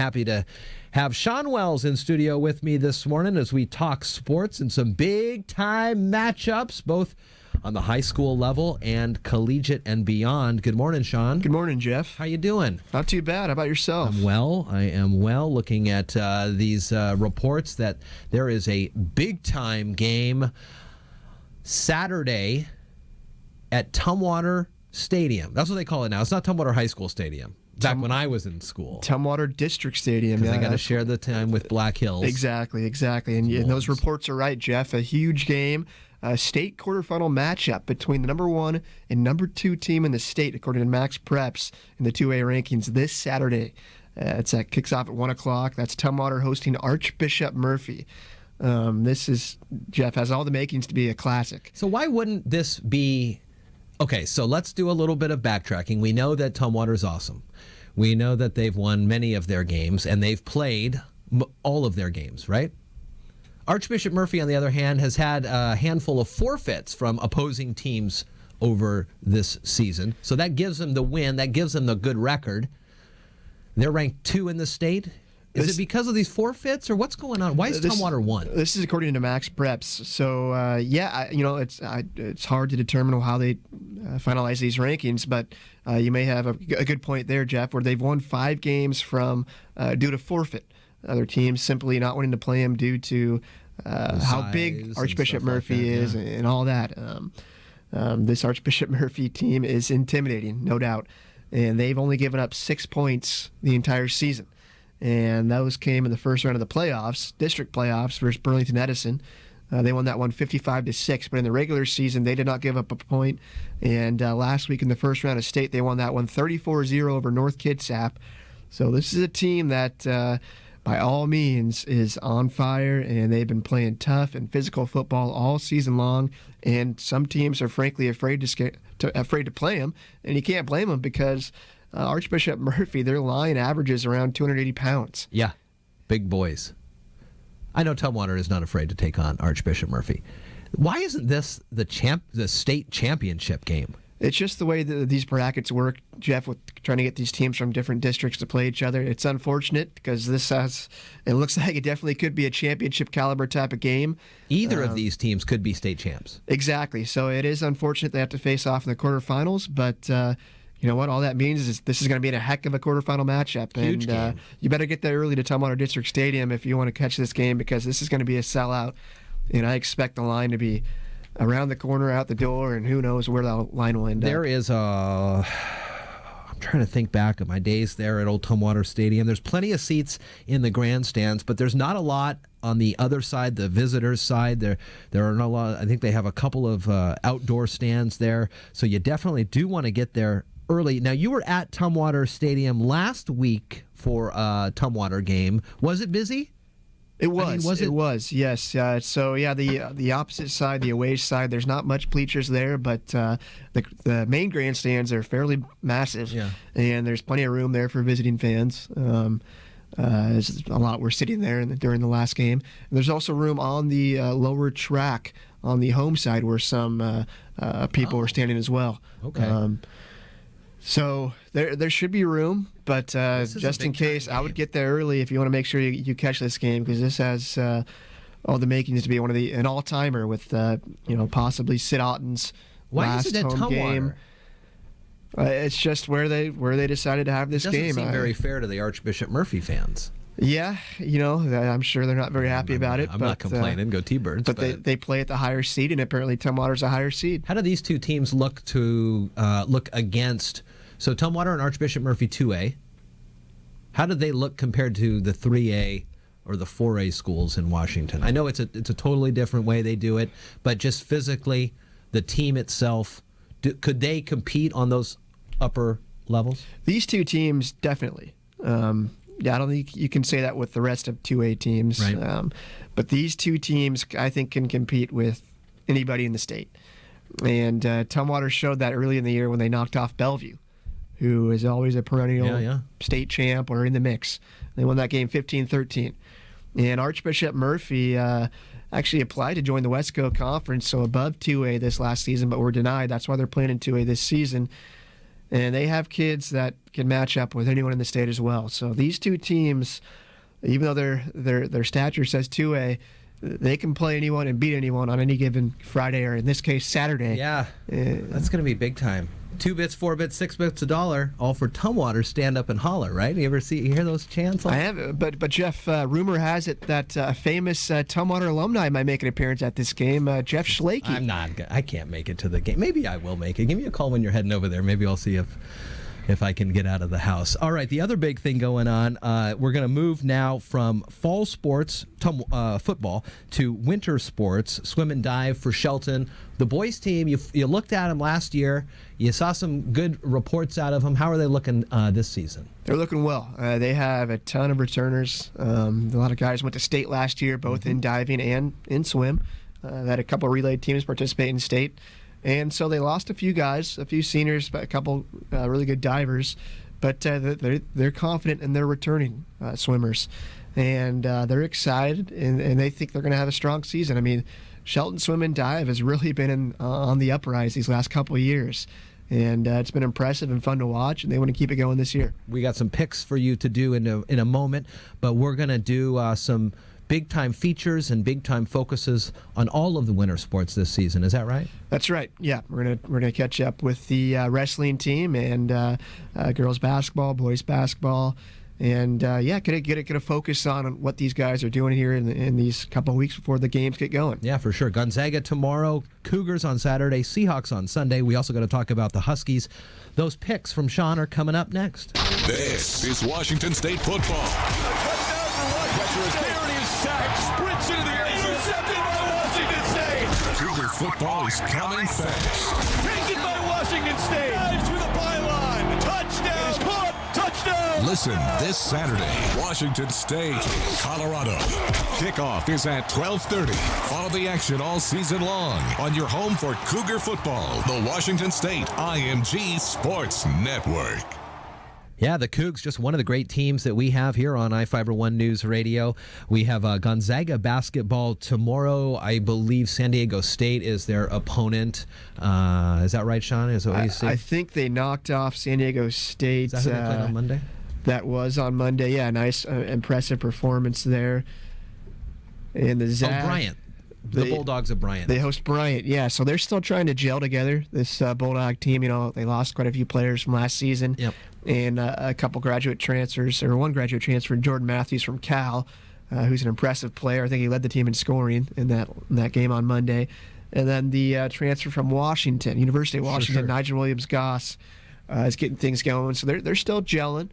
happy to have Sean Wells in studio with me this morning as we talk sports and some big-time matchups, both on the high school level and collegiate and beyond. Good morning, Sean. Good morning, Jeff. How you doing? Not too bad. How about yourself? I'm well. I am well. Looking at these reports that there is a big-time game Saturday at Tumwater Stadium. That's what they call it now. It's not Tumwater High School Stadium. Back when I was in school. Tumwater District Stadium. Because they got to share the time with Black Hills. Exactly. And those reports are right, Jeff. A huge game. A state quarterfinal matchup between the number 1 and number 2 team in the state, according to Max Preps in the 2A rankings this Saturday. Kicks off at 1 o'clock. That's Tumwater hosting Archbishop Murphy. This is, Jeff, has all the makings to be a classic. So why wouldn't this be... Okay, so let's do a little bit of backtracking. We know that Tumwater is awesome. We know that they've won many of their games, and they've played all of their games, right? Archbishop Murphy, on the other hand, has had a handful of forfeits from opposing teams over this season. So that gives them the win. That gives them the good record. They're ranked 2 in the state. Is it because of these forfeits, or what's going on? Why is Tumwater 1? This is according to Max Preps. So, it's hard to determine how they finalize these rankings, but you may have a good point there, Jeff, where they've won 5 games from due to forfeit. Other teams simply not wanting to play them due to how big Archbishop Murphy is and all that. This Archbishop Murphy team is intimidating, no doubt, and they've only given up 6 points the entire season. And those came in the first round of the playoffs, district playoffs versus Burlington Edison. They won that one 55-6, but in the regular season, they did not give up a point. And last week in the first round of state, they won that one 34-0 over North Kitsap. So this is a team that, by all means, is on fire, and they've been playing tough and physical football all season long. And some teams are frankly afraid to play them, and you can't blame them because Archbishop Murphy, their line averages around 280 pounds. Yeah, big boys. I know Tumwater is not afraid to take on Archbishop Murphy. Why isn't this the state championship game? It's just the way that these brackets work, Jeff, with trying to get these teams from different districts to play each other. It's unfortunate because it looks like it definitely could be a championship caliber type of game. Either of these teams could be state champs. Exactly. So it is unfortunate they have to face off in the quarterfinals, but you know what? All that means is this is going to be a heck of a quarterfinal matchup. Huge game. You better get there early to Tumwater District Stadium if you want to catch this game because this is going to be a sellout. And I expect the line to be around the corner, out the door, and who knows where the line will end up. There is I'm trying to think back of my days there at Old Tumwater Stadium. There's plenty of seats in the grandstands, but there's not a lot on the other side, the visitors' side. There are not a lot. I think they have a couple of outdoor stands there, so you definitely do want to get there early. Now, you were at Tumwater Stadium last week for a Tumwater game. Was it busy? It was. It was. Yes. The opposite side, the away side, there's not much bleachers there, but the main grandstands are fairly massive, and there's plenty of room there for visiting fans. There's a lot were sitting there during the last game. And there's also room on the lower track on the home side where some people were standing as well. Okay. So there should be room, but just in case, I would get there early if you want to make sure you catch this game because this has all the makings to be an all-timer with possibly Sid Otten's last home game. It's just where they decided to have this game. It doesn't seem very fair to the Archbishop Murphy fans. Yeah, I'm sure they're not very happy about it. I'm not complaining. Go T-Birds. But they play at the higher seed, and apparently Tumwater's a higher seed. How do these two teams look against? So Tumwater and Archbishop Murphy 2A. How do they look compared to the 3A or the 4A schools in Washington? I know it's a totally different way they do it, but just physically, the team itself, could they compete on those upper levels? These two teams definitely. I don't think you can say that with the rest of 2A teams. Right. But these two teams, I think, can compete with anybody in the state. And Tumwater showed that early in the year when they knocked off Bellevue, who is always a perennial state champ or in the mix. They won that game 15-13. And Archbishop Murphy actually applied to join the Westco Conference, so above 2A this last season, but were denied. That's why they're playing in 2A this season. and they have kids that can match up with anyone in the state as well. So these two teams, even though their stature says 2A, they can play anyone and beat anyone on any given Friday, or in this case, Saturday. Yeah, that's going to be big time. 2 bits, 4 bits, 6 bits, $1, all for Tumwater, stand up and holler, right? You hear those chants? I have, but Jeff, rumor has it that a famous Tumwater alumni might make an appearance at this game, Jeff Schlakey. I can't make it to the game. Maybe I will make it. Give me a call when you're heading over there. Maybe I'll see if I can get out of the house. All right, the other big thing going on, we're going to move now from fall sports, football, to winter sports, swim and dive for Shelton. The boys team, you looked at them last year. You saw some good reports out of them. How are they looking this season? They're looking well. They have a ton of returners. A lot of guys went to state last year, both in diving and in swim. They had a couple relay teams participate in state. And so they lost a few guys, a few seniors, but a couple really good divers. But they're confident in their returning swimmers. And they're excited, and they think they're going to have a strong season. I mean, Shelton Swim and Dive has really been on the uprise these last couple of years. And it's been impressive and fun to watch, and they want to keep it going this year. We got some picks for you to do in a moment, but we're going to do some big-time features and big-time focuses on all of the winter sports this season. Is that right? That's right. Yeah, we're gonna catch up with the wrestling team and girls basketball, boys basketball, and gonna focus on what these guys are doing here in these couple of weeks before the games get going. Yeah, for sure. Gonzaga tomorrow, Cougars on Saturday, Seahawks on Sunday. We also got to talk about the Huskies. Those picks from Sean are coming up next. This is Washington State football. Sprints into the end zone. Intercepted by Washington State. Cougar football is coming fast. Taken by Washington State. Dives through the byline. Touchdown. It is caught. Touchdown. Listen this Saturday, Washington State, Colorado. Kickoff is at 12:30. Follow the action all season long on your home for Cougar football, the Washington State IMG Sports Network. Yeah, the Cougs, just one of the great teams that we have here on iFiber One News Radio. We have Gonzaga basketball tomorrow. I believe San Diego State is their opponent. Is that right, Sean? Is that what you see? I think they knocked off San Diego State. Is that who they played on Monday? That was on Monday. Yeah, nice, impressive performance there. And the Zags. Bryant. The Bulldogs of Bryant. They host Bryant, yeah. So they're still trying to gel together, this Bulldog team. They lost quite a few players from last season. Yep. And a couple graduate transfers, or one graduate transfer, Jordan Matthews from Cal, who's an impressive player. I think he led the team in scoring in that game on Monday. And then the transfer from Washington, University of Washington, Sure. Nigel Williams-Goss, is getting things going. So they're still gelling.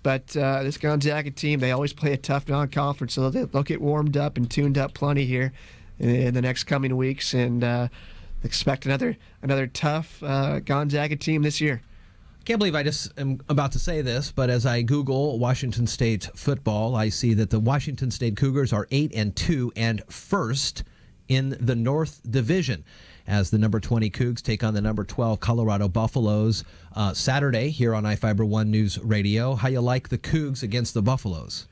But this Gonzaga team, they always play a tough non-conference, so they'll get warmed up and tuned up plenty here in the next coming weeks, and expect another tough Gonzaga team this year. Can't believe I just am about to say this, but as I Google Washington State football, I see that the Washington State Cougars are 8-2 and first in the North Division, as the number 20 Cougs take on the number 12 Colorado Buffaloes Saturday here on iFiber One News Radio. How you like the Cougs against the Buffaloes?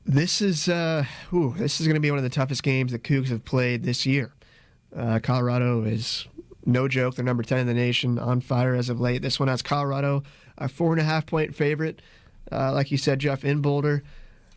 This is going to be one of the toughest games the Cougs have played this year. Colorado is no joke. They're number 10 in the nation, on fire as of late. This one has Colorado, a 4.5-point favorite. Like you said, Jeff, in Boulder.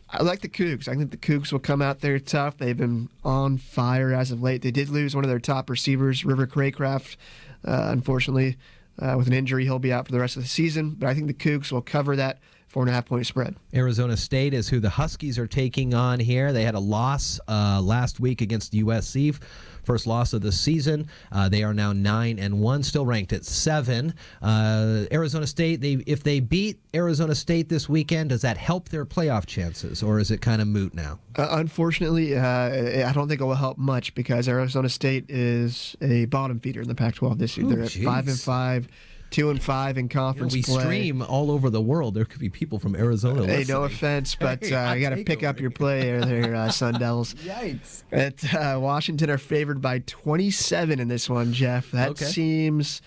I like the Cougs. I think the Cougs will come out there tough. They've been on fire as of late. They did lose one of their top receivers, River Craycraft, unfortunately. With an injury, he'll be out for the rest of the season. But I think the Cougs will cover that 4.5-point spread. Arizona State is who the Huskies are taking on here. They had a loss last week against USC. First loss of the season. They are now 9-1, still ranked at 7. Arizona State, if they beat Arizona State this weekend, does that help their playoff chances, or is it kind of moot now? Unfortunately, I don't think it will help much, because Arizona State is a bottom feeder in the Pac-12 this year. They're at 5-5. 2-5 in conference we play. Stream all over the world. There could be people from Arizona listening. Hey, no offense, but you got to pick up your play there, Sun Devils. Yikes. Washington are favored by 27 in this one, Jeff. That seems...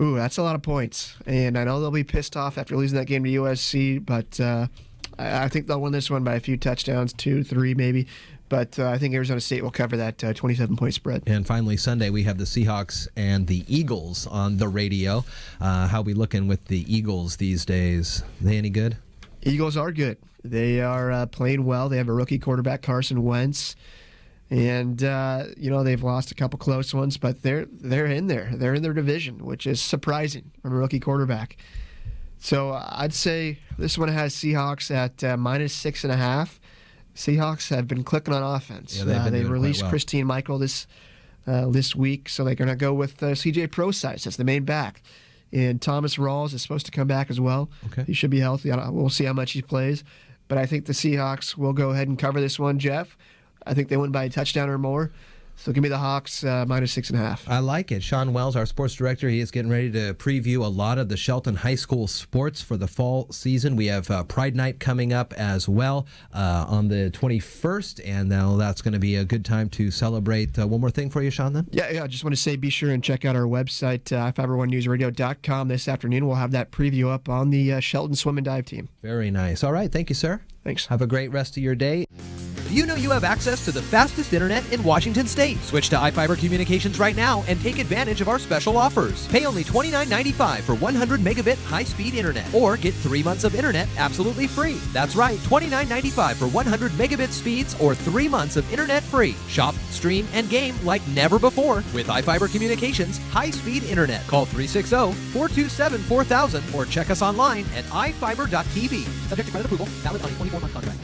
Ooh, that's a lot of points. And I know they'll be pissed off after losing that game to USC, but I think they'll win this one by a few touchdowns, 2, 3 maybe. But I think Arizona State will cover that 27-point spread. And finally, Sunday, we have the Seahawks and the Eagles on the radio. How we looking with the Eagles these days? Are they any good? Eagles are good. They are playing well. They have a rookie quarterback, Carson Wentz. And, they've lost a couple close ones, but they're in there. They're in their division, which is surprising from a rookie quarterback. So I'd say this one has Seahawks at -6.5. Seahawks have been clicking on offense. Yeah, they released well. Christine Michael this week, so they're going to go with CJ Prosise as the main back. And Thomas Rawls is supposed to come back as well. Okay. He should be healthy. We'll see how much he plays. But I think the Seahawks will go ahead and cover this one, Jeff. I think they win by a touchdown or more. So give me the Hawks -6.5. I like it. Sean Wells, our sports director, he is getting ready to preview a lot of the Shelton High School sports for the fall season. We have Pride Night coming up as well on the 21st, and now that's going to be a good time to celebrate. One more thing for you, Sean, then? Yeah, I just want to say be sure and check out our website, iFiber1newsradio.com. This afternoon we'll have that preview up on the Shelton swim and dive team. Very nice. All right. Thank you, sir. Thanks. Have a great rest of your day. Do you know you have access to the fastest internet in Washington State? Switch to iFiber Communications right now and take advantage of our special offers. Pay only $29.95 for 100 megabit high-speed internet, or get 3 months of internet absolutely free. That's right, $29.95 for 100 megabit speeds or 3 months of internet free. Shop, stream, and game like never before with iFiber Communications high-speed internet. Call 360-427-4000 or check us online at ifiber.tv. Subject to credit approval, valid on a 24-month contract.